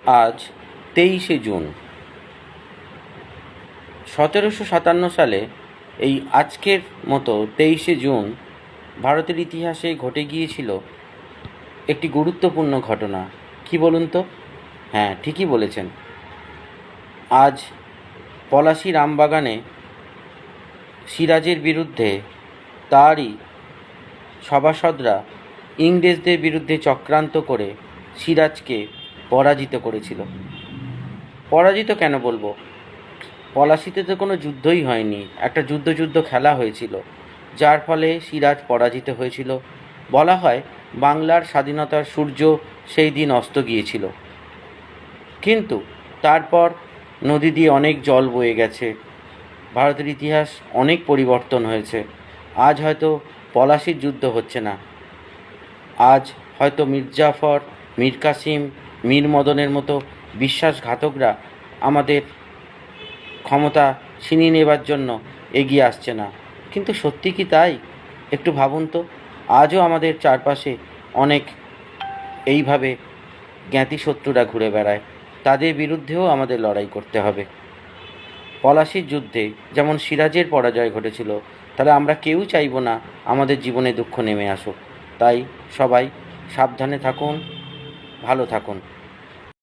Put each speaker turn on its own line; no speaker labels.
আজ 23শে জুন। 1757 সালে এই আজকের মতো 23শে জুন ভারতের ইতিহাসে ঘটে গিয়েছিল একটি গুরুত্বপূর্ণ ঘটনা। কি বলুন তো? হ্যাঁ, ঠিকই বলেছেন। আজ পলাশী রামবাগানে সিরাজের বিরুদ্ধে তারই সভাসদরা ইংরেজদের বিরুদ্ধে চক্রান্ত করে সিরাজকে পরাজিত করেছিল। পরাজিত কেন বলবো? পলাশীতে তো কোনো যুদ্ধই হয়নি, একটা যুদ্ধ খেলা হয়েছিল, যার ফলে সিরাজ পরাজিত হয়েছিল। বলা হয় বাংলার স্বাধীনতার সূর্য সেই দিন অস্ত গিয়েছিল। কিন্তু তারপর নদী দিয়ে অনেক জল বয়ে গেছে, ভারতের ইতিহাস অনেক পরিবর্তন হয়েছে। আজ হয়তো পলাশীর যুদ্ধ হচ্ছে না, আজ হয়তো মীর জাফর, মীর কাসিম, মীর মদনের মতো বিশ্বাসঘাতকরা আমাদের ক্ষমতা ছিনিয়ে নেবার জন্য এগিয়ে আসছে না। কিন্তু সত্যি কি তাই? একটু ভাবুন তো। আজও আমাদের চারপাশে অনেক এইভাবে জ্ঞাতি শত্রুরা ঘুরে বেড়ায়, তাদের বিরুদ্ধেও আমাদের লড়াই করতে হবে। পলাশীর যুদ্ধে যেমন সিরাজের পরাজয় ঘটেছিল, তাহলে আমরা কেউ চাইব না আমাদের জীবনে দুঃখ নেমে আসুক। তাই সবাই সাবধানে থাকুন, ভালো থাকুন।